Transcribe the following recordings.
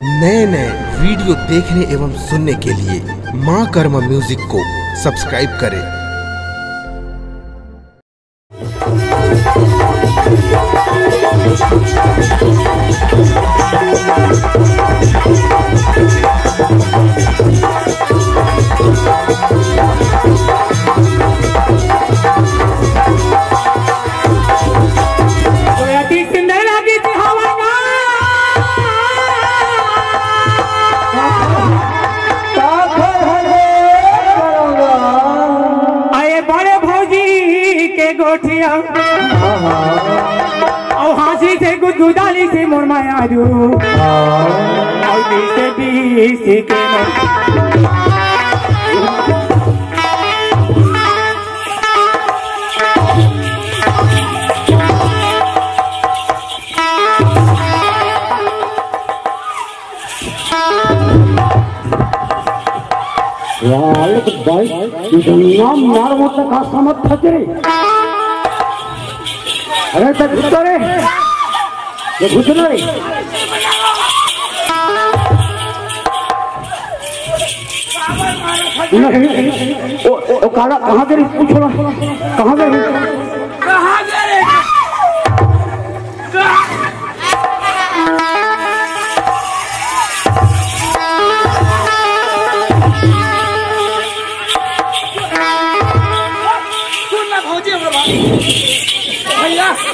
नए नए वीडियो देखने एवं सुनने के लिए माँ कर्मा म्यूजिक को सब्सक्राइब करें। गोठिया और हाथी से गुदगुदाली से मुरमाया दू और बीसे बीसी के मार वो तक समझ थके। अरे तक घुस रे, ये घुस रे। नहीं, ओ काला कहाँ गए? पूछो ना, कहाँ गए? कहाँ गए?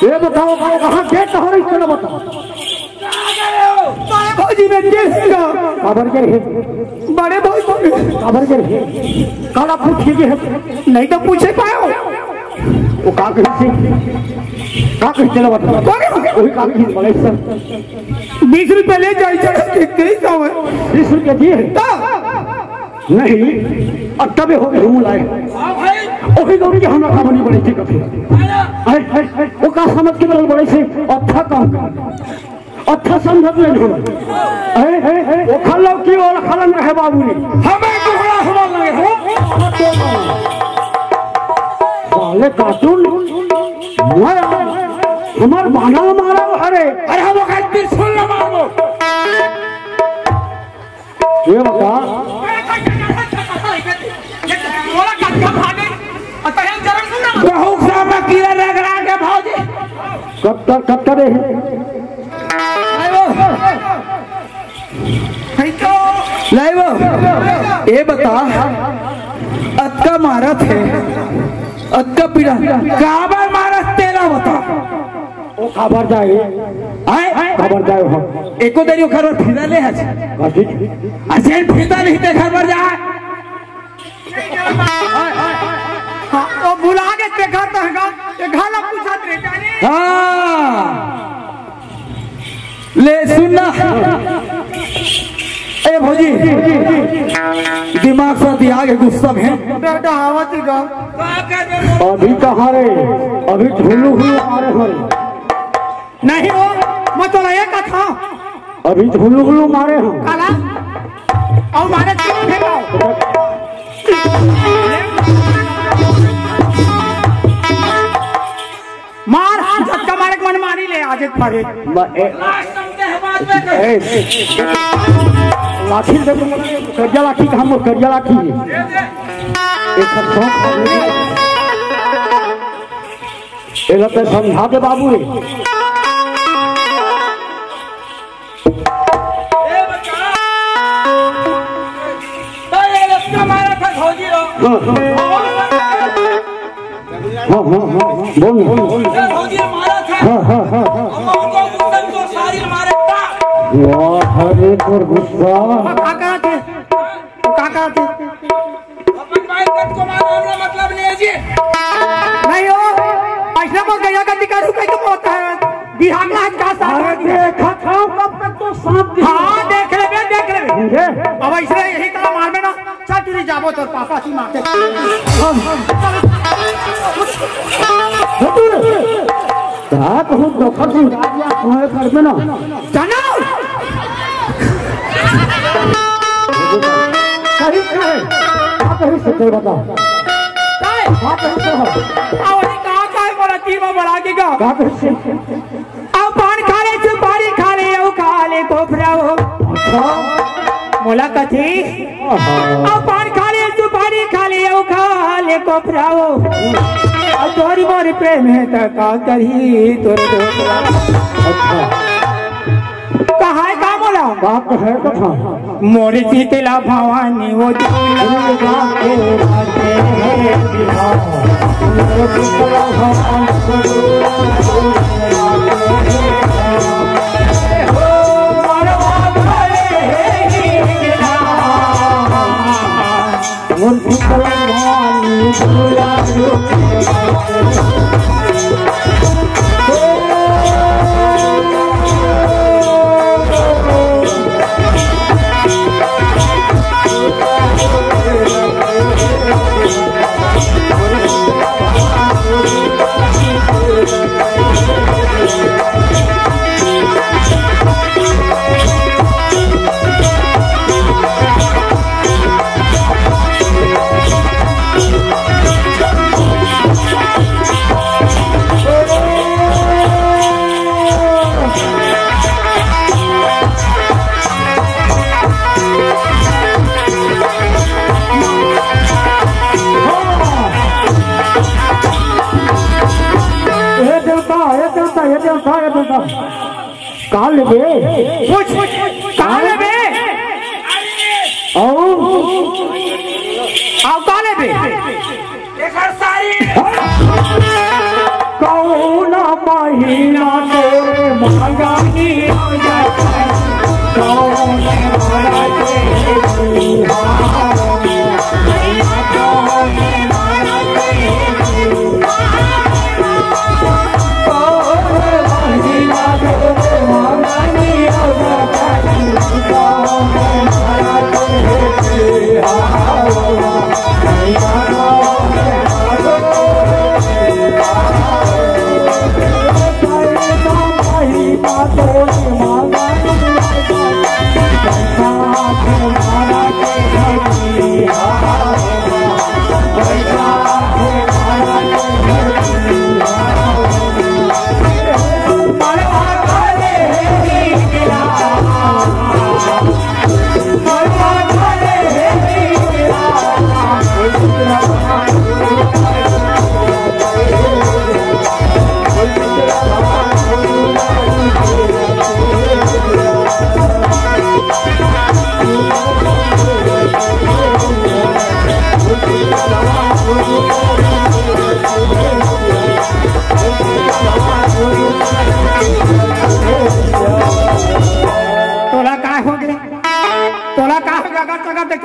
ये बताओ कहाँ गेट हो रही है? बताओ बड़े भौजी में खबर के रहे, बड़े भौजी खबर के रहे। काला पूछ लीजिए, नहीं तो पूछे पाओ वो का कहते बताओ। वही का बड़े सर 20 रुपये ले जाए 20 रुपये दिए नहीं। अब तबे हो गए हम लाए वही गौरी हमरा का बनी बड़ी ठीक है। वो का समझ के बल बड़े से अच्छा काम अच्छा समझ ले हम वो खल्लो की और खलन रहे बाबू ने हमें टुकड़ा हमार लगे हो साले कार्टून हमार बाना मारा अरे अरे हम का त्रिशूल न मारो ये बता बहुत सारा कीड़ा रगड़ा के भौजी कब करे लाइव ये बता अतका मारा थे अतका पीड़ा काबर मारा तेरा बता ओ खबर जाए आए खबर जाए हम एको देरी खबर फिदा ले है असेन फिदा नहीं ते खबर जाए ओ बुला के देखा तो है घाला पूछत रे जाने हां ले सुनना ए भौजी दिमाग से दिया के गुस्सा है बेटा आवत गा अभी कहाँ रे? अभी झुल्लू हुए आ रहे हैं नहीं हो मैं तो ये कथा अभी झुल्लू मारे हैं काला और मारे क्यों फेंको मार झटका मारे मन मारी ले आज फरे लाठी करिया लाठी का हम करिया लाठी एक समझा दे बाबू रे बोल हरे पर गुस्सा मतलब नहीं है जी नहीं हो ऐसा बोल गया का टिका रुपए तो होता है बिहार में का सारा देखा था कब तक तो सांप हाँ देख ले अब ऐसे यही तरह मार में ना चल तुझे जाबो तो पापा सी मारते क्या कहूँ डॉक्टर सिंह तुम्हारे घर में ना जाना कहीं है कहीं से बता कहाँ बोला तीमा बढ़ा के का कहीं से अब पान खा ले सुपारी खा ले खा ले कोफरा हो मोला कथी अब पान खा ले सुपारी खा ले ओ खा ले कोपराओ अब तोरी मोरी प्रेम है त का करी तोरे दोस्तरा कहा है का मोला बाप है कथा मोरी शीतला भवानी वो दुर्गा के राधे बिहार मोरे शीतला काल बे कुछ काल बे आओ काल बे देखर सारी कौन महीना तेरे महंगाई हो जाए कौन मारा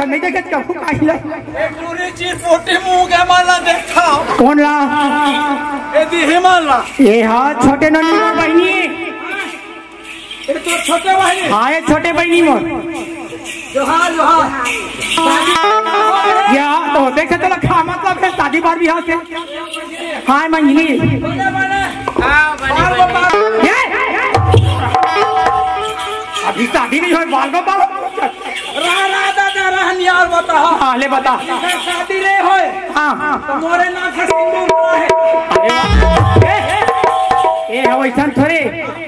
नहीं देखे कभी काहिला एक पूरी चीज छोटी मुंह के माला देखा कौन ला ये दी हिमाला ये हाँ छोटे ननी मोर बहनी ये तो छोटे भाई हाँ ये छोटे बहनी मोर जोहार या तो देखे तो लखा मतलब है शादी बार भी यहाँ से हाँ मंजली अभी शादी नहीं हुई बाल बाल यार बता हाँ ले बता शादी नहीं होए हाँ तो मोरे ना सिंदूर है ये है वैसा थोड़े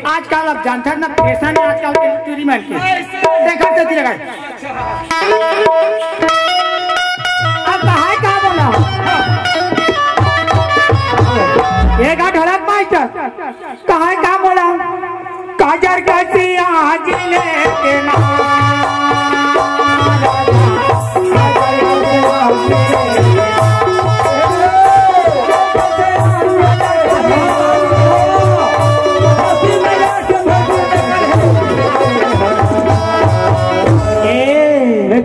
आजकल अब जानता है ना फैशन है आजकल के चूड़ी महल के देखा चलती लगाए अब कहा बोला ये का ढोलक मास्टर कहा बोला काजर कसी आज लेके ना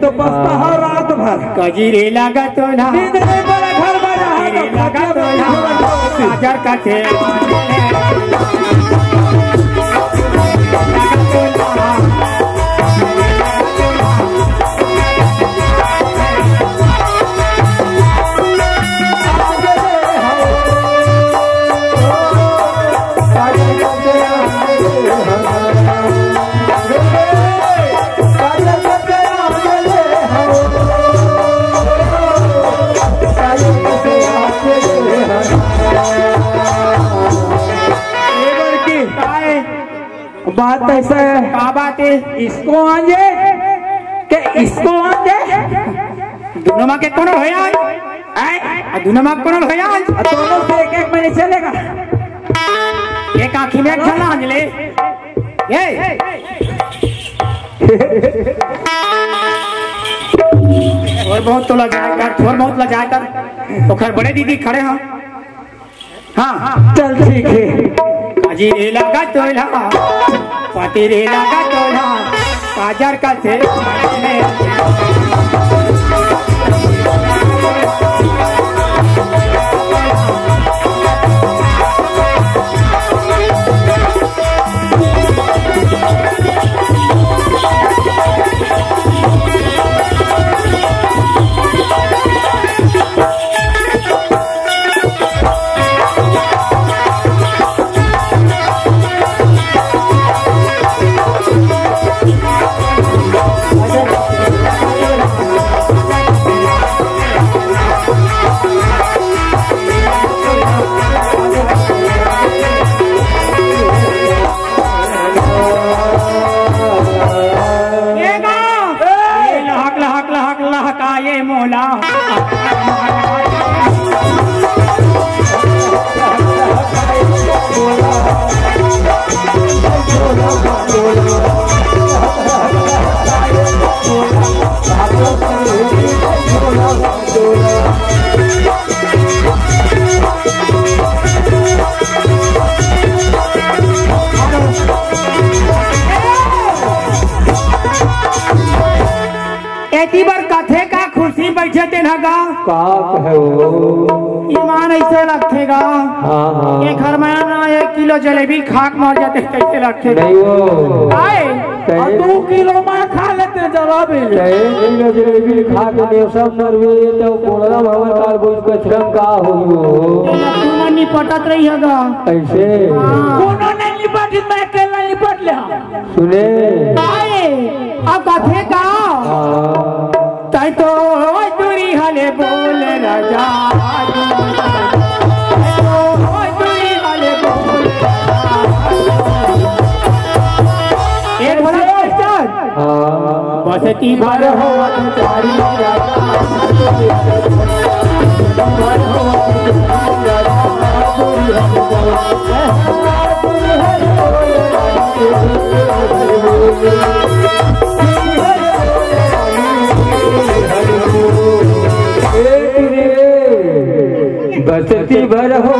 तो बसता है रात भर कजीरे लगा तो ना घर लगा तो काजर कसे बात ऐसा है क्या बात है इसको आजे के इसको दे दोनों माँ के कौन हो यार दोनों माँ कौन हो यार दोनों से एक महीने चलेगा एक आँखी में चला अंजलि ये और बहुत तो लजाया कर थोड़ा बहुत लजाया कर तो खैर बड़े दीदी खड़े हैं हाँ चल ठीक है काजी रेला का तोला पाती रेला का तोला काजर का थे मोला एती बार कथे का खुशी बैठे थे ना गा ईमान ऐसे रखेगा एक घर में ना 1 किलो जलेबी खाक मार जाते कैसे रखे आए 2 किलो में खा लेते जलेबी खा के सब नरवे तो कोलरा भवन काल बुझ के श्रम का होयो तुम निपटत रही होगा ऐसे कोनो नहीं निपट मैं अकेला निपट ले सुने आए अब कथे का ताई तो दूरी हले बोल राजा दूरी हले बोल एक बोला बसती भर हो चारी बसती भर हो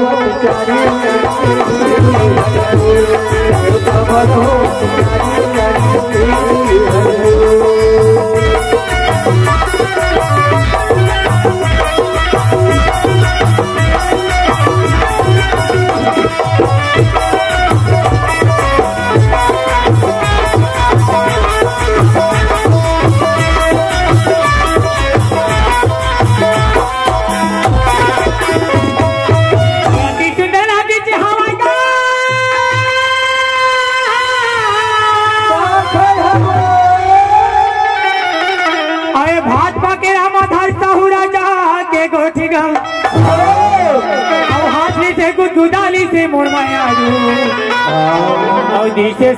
गुदाली से मोड़ माया दिशे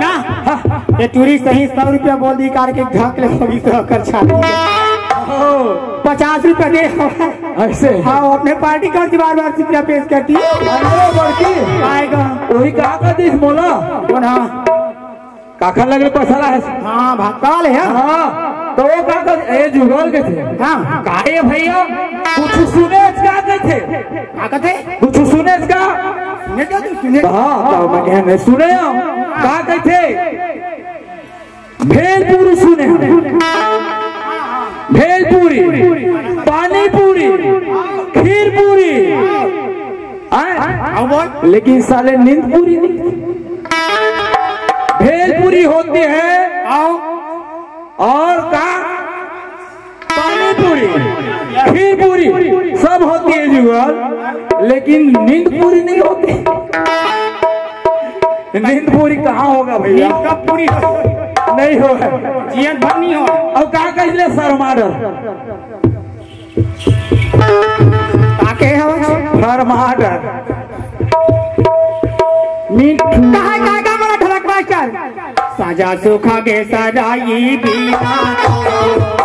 ना ये टूरिस्ट सही 100 रुपया बोल दी कार के ढक ले होगी तो कर छाती 50 रुपया दे ऐसे हाँ अपने पार्टी का बार रुपया पेश करती आएगा वही कहा का दिस मोला कौन हाँ काखा लगे पसला है हाँ भागपाल है हाँ तो वो काका ए जुगल के थे हाँ काहे भैया कुछ सुने का थे कहते कुछ सुने का सुने क्या तुम सुने हाँ तो मैंने सुने का कहते भेलपुरी सुने भेलपुरी पानी पूरी खीर पूरी लेकिन साले नींद पूरी नहीं भेलपुरी होती है और का पानी पूरी खीर पूरी सब होती है जुगल लेकिन नींद पूरी नहीं होती नींद पूरी कहाँ होगा भैया कब पूरी नहीं होगा जीवन भर नहीं हो अब कहा कहले सरमाडर ताके सरमाडर कहाँ का बड़ा ढलक मास्टर साजा सुखा गे सराई बीना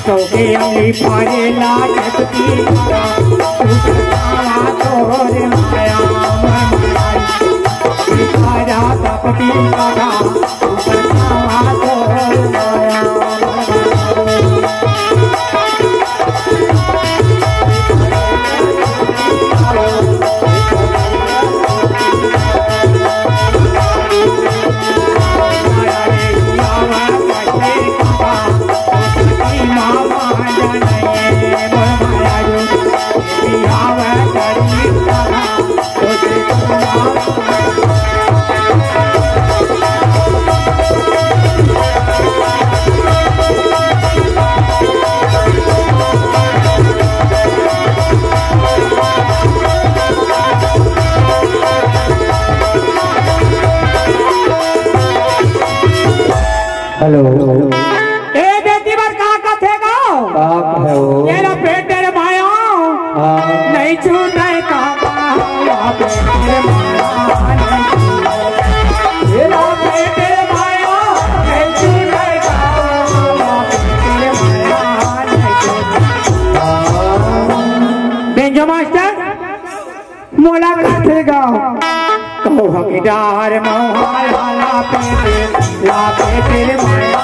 अमली पारे लाजती तोर माया माया तपती का हेलो ए बेटी बार कहाँ का थे गाओ है वो तेरा पेट तेरे माया नहीं छूटे का तेरा पेट तेरे माया नहीं छूटे बेंजो मास्टर मोला का थे गाओ कहो हकीदार मोहल हाला पे लाके तेरे माया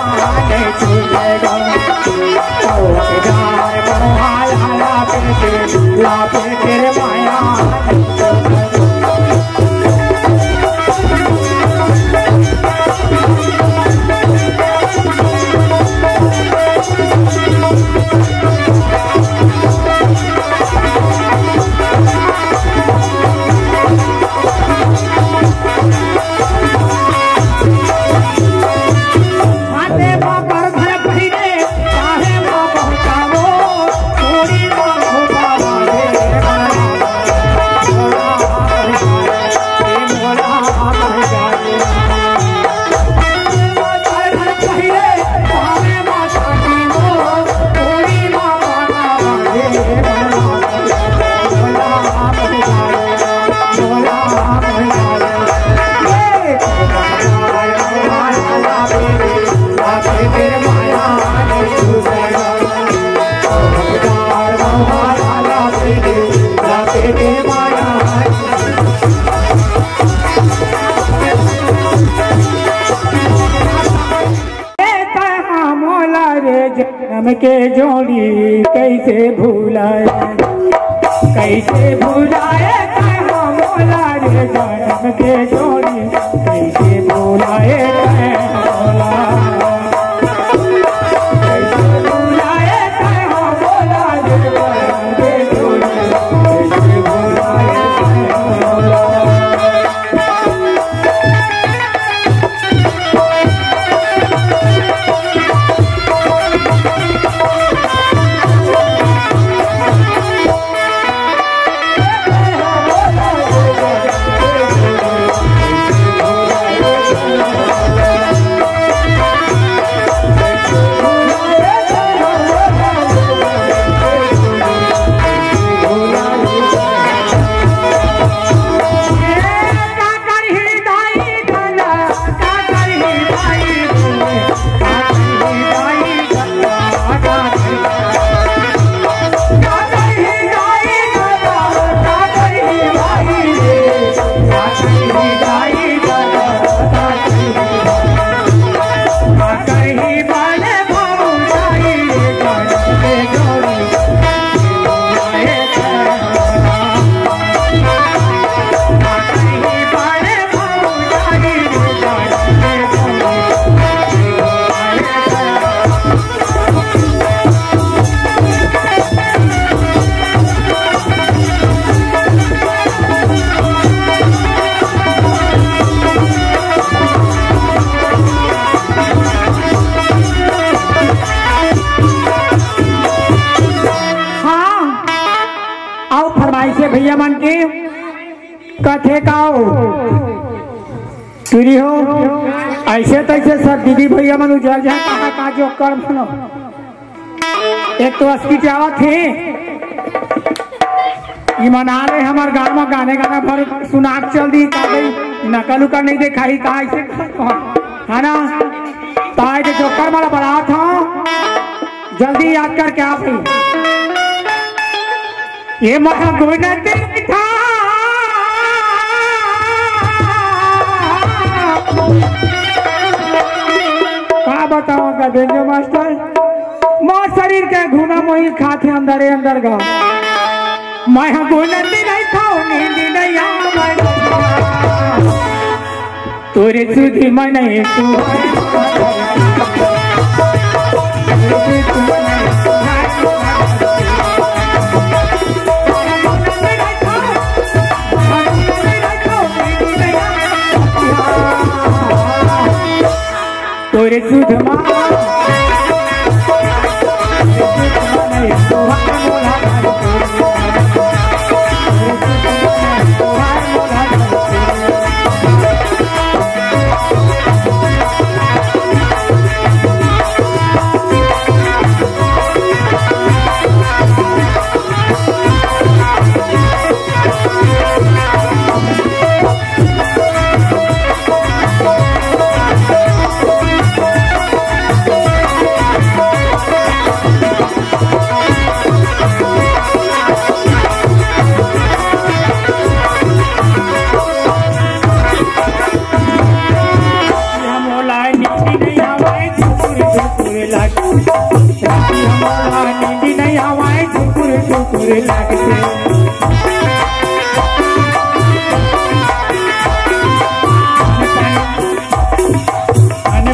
नहीं छूटेगा कहो हकीदार मोहल हाला पे लाके तेरे माया जन्म के जोड़ी कैसे भूलाए मोला रे जन्म के जोड़ी कैसे भूलाए मोला कैसे भूलाए मोला रे जन्म के जोड़ी कैसे भूलाए मोला भैया मन के कथे काओ तुरी हो ऐसे तैसे सब दीदी भैया मन उजल जाए कहा का जो कर बनो एक तो अस्की चावा थे ये मना रहे हमारे गाँव में गाने गाना भर सुनाक चल दी का गई नकल उकल नहीं दिखाई कहा ऐसे है ना ताए जो जोकर वाला बारात हो जल्दी याद करके आ भाई ये महागुण था क्या बताओ गदेंगे मास्टर माँ शरीर के घुना मोही खाते अंदर अंदर गा मैं गुण नहीं था नींद नहीं आवे तोरे सुधी मन तोरे सुध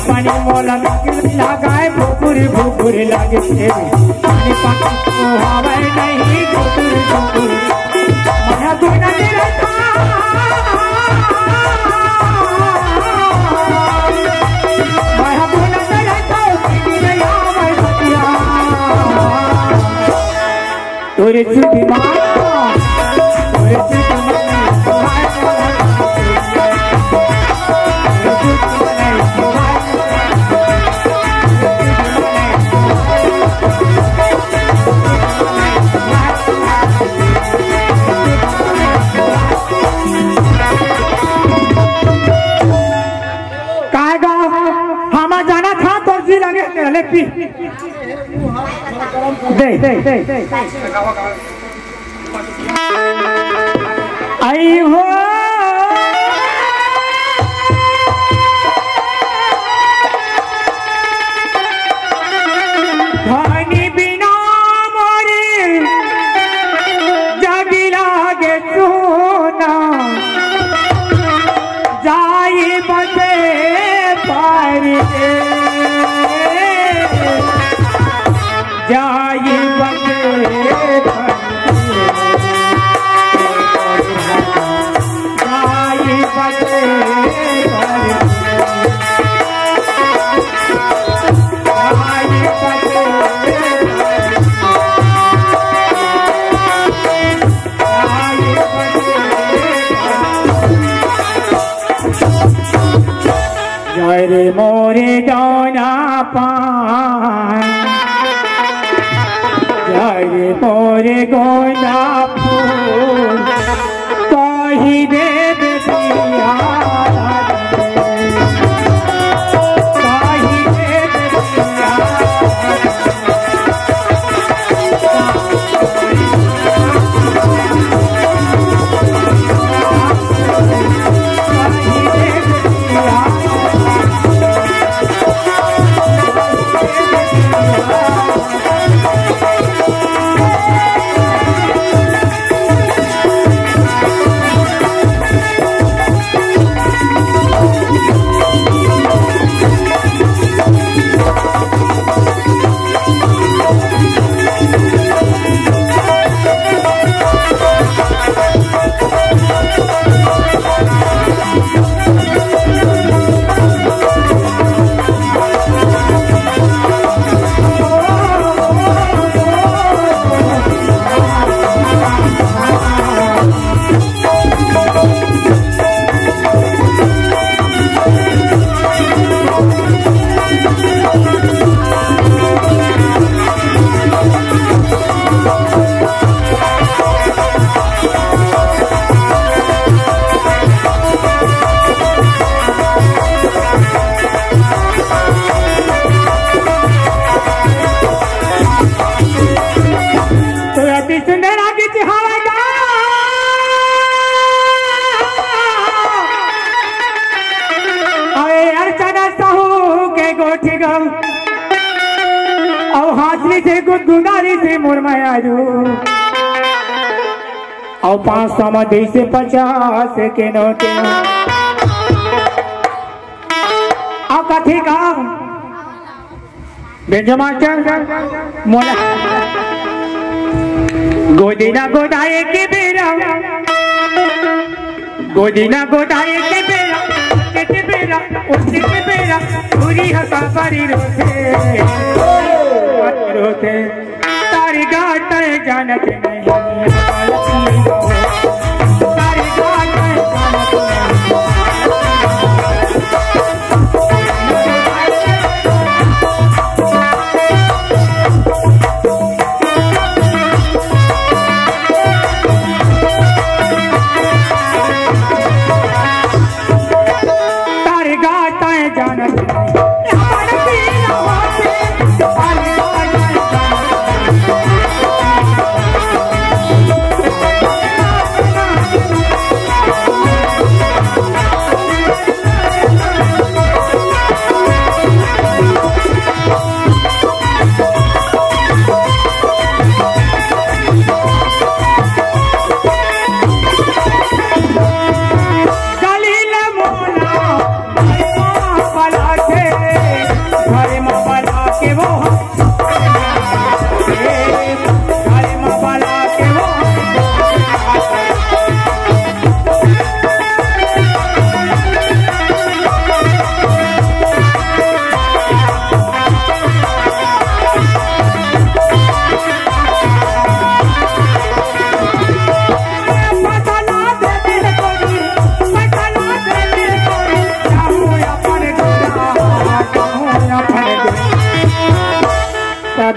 पानी मोला लगाए भूपुरी भूपुरी लागे पानी पानी हवा नहीं भूपुरी भूपुरी माया गुना रहता माया गुना रहता तोरे सुधी माँ तोरे सुधी माँ पी दे आई हो धनी बिना मोरे जगी लागे सोना जाई बसे पारी जाई बसे जाई बसे जय रे मोरे जाना पान जय मोरे गोना फूल कही दे दिया कही दे दिया कथे गम और हाथली से गुदगुदारी से मुरमायारू और 500 में से 50 के नोटे और कथे गम बेंजो मास्टर मोला गोदीना गोदाए के बेरा गोदीना गोदाए के बेरा उसके बेरा पूरी हसा परी रोते तारी गात जानत नहीं तारी गात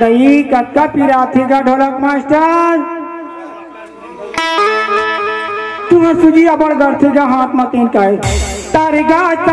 दही कक्का पिराथी का ढोलक मास्टर तुम्हें सुजी अबड़ गर्थी का हाथ मतीन का है तारी गात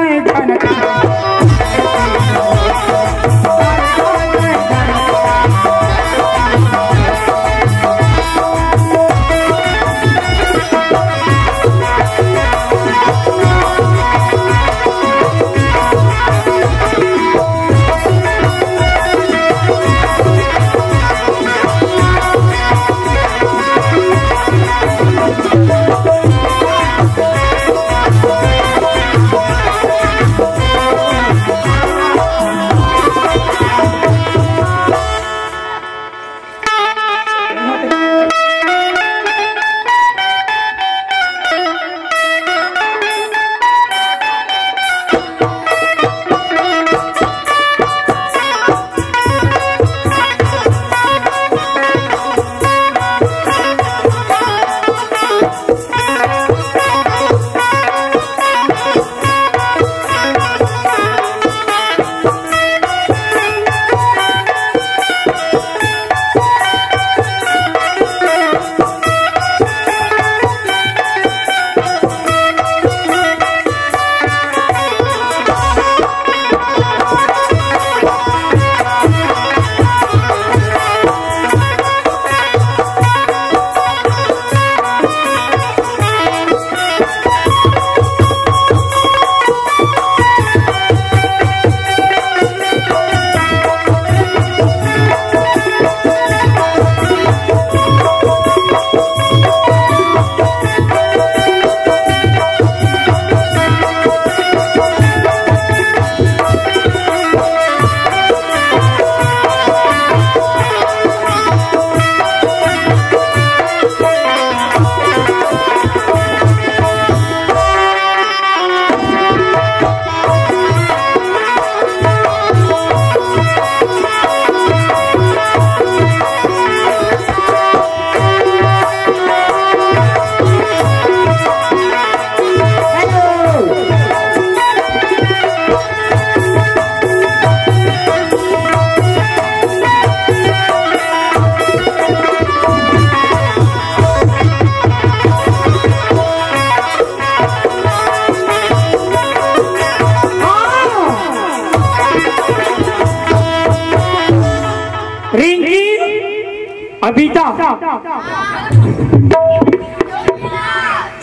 अभिता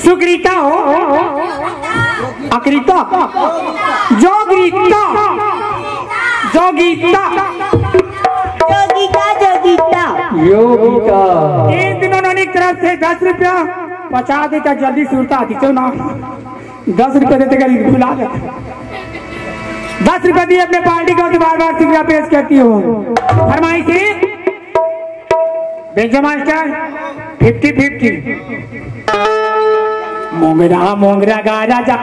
सुग्रीता हो अकृता जोग्रीता जो योगिता जोगिता जोगिता योगिता इन दिनों ने एक तरफ से 10 रुपया 50 देता जल्दी सुरता दीचो ना 10 रुपया देते कर भुला जाता 10 रुपया दिए अपने पार्टी को तो बार बार सिगरा पेश करती हो फरमाइशी बेंचो मास्टर 50-50 मोंगरा मोंगरा गा राजा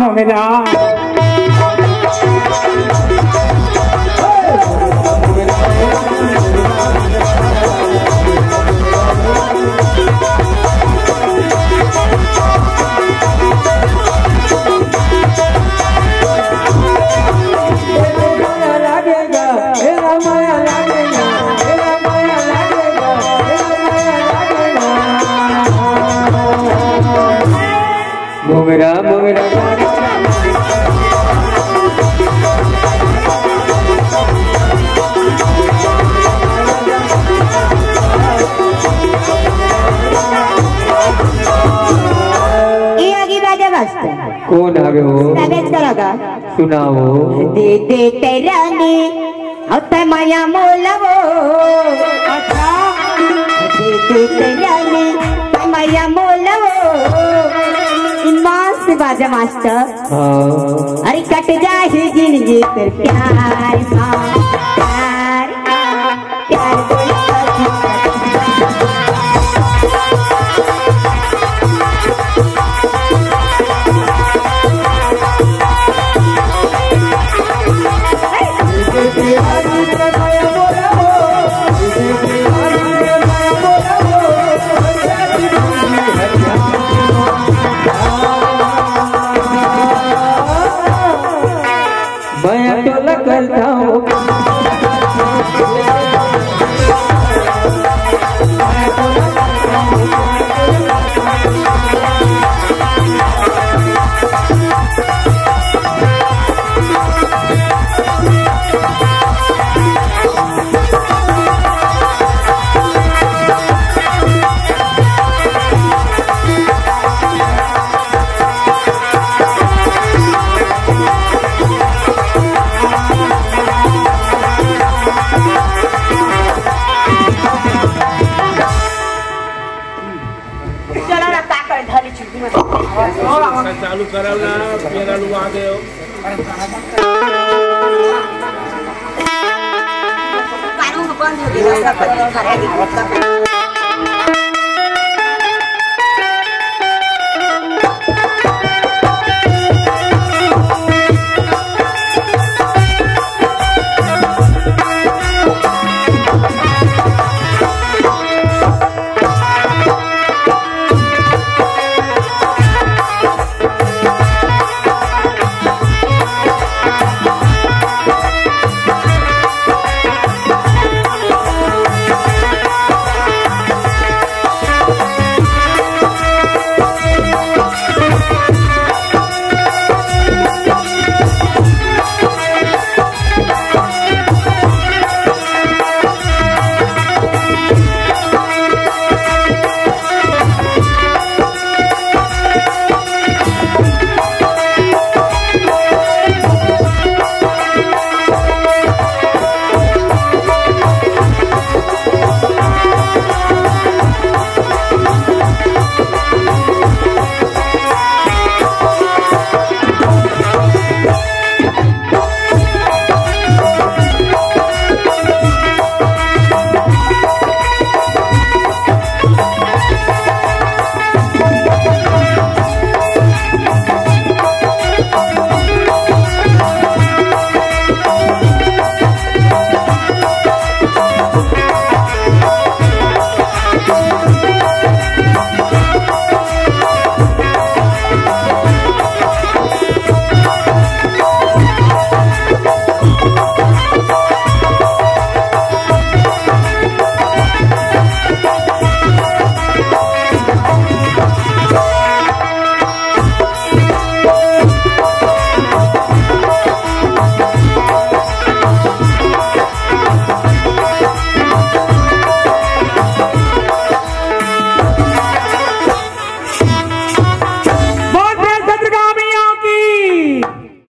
मोंगरा मोगरा मोगरा ये आगे बाजा बजता कौन आगे हो तबीयत करोगा सुनाओ दे दे तेरानी होता माया मोलवो अच्छा दे दे तेरानी माया मोलवो मस्त बाजा मास्टर हाँ अरे कट जाए जिंदगी फिर प्यार प्यार प्यार मैं तो लगता हूँ चालू करल ना मेरा लोग आ गए हो बंद हो गया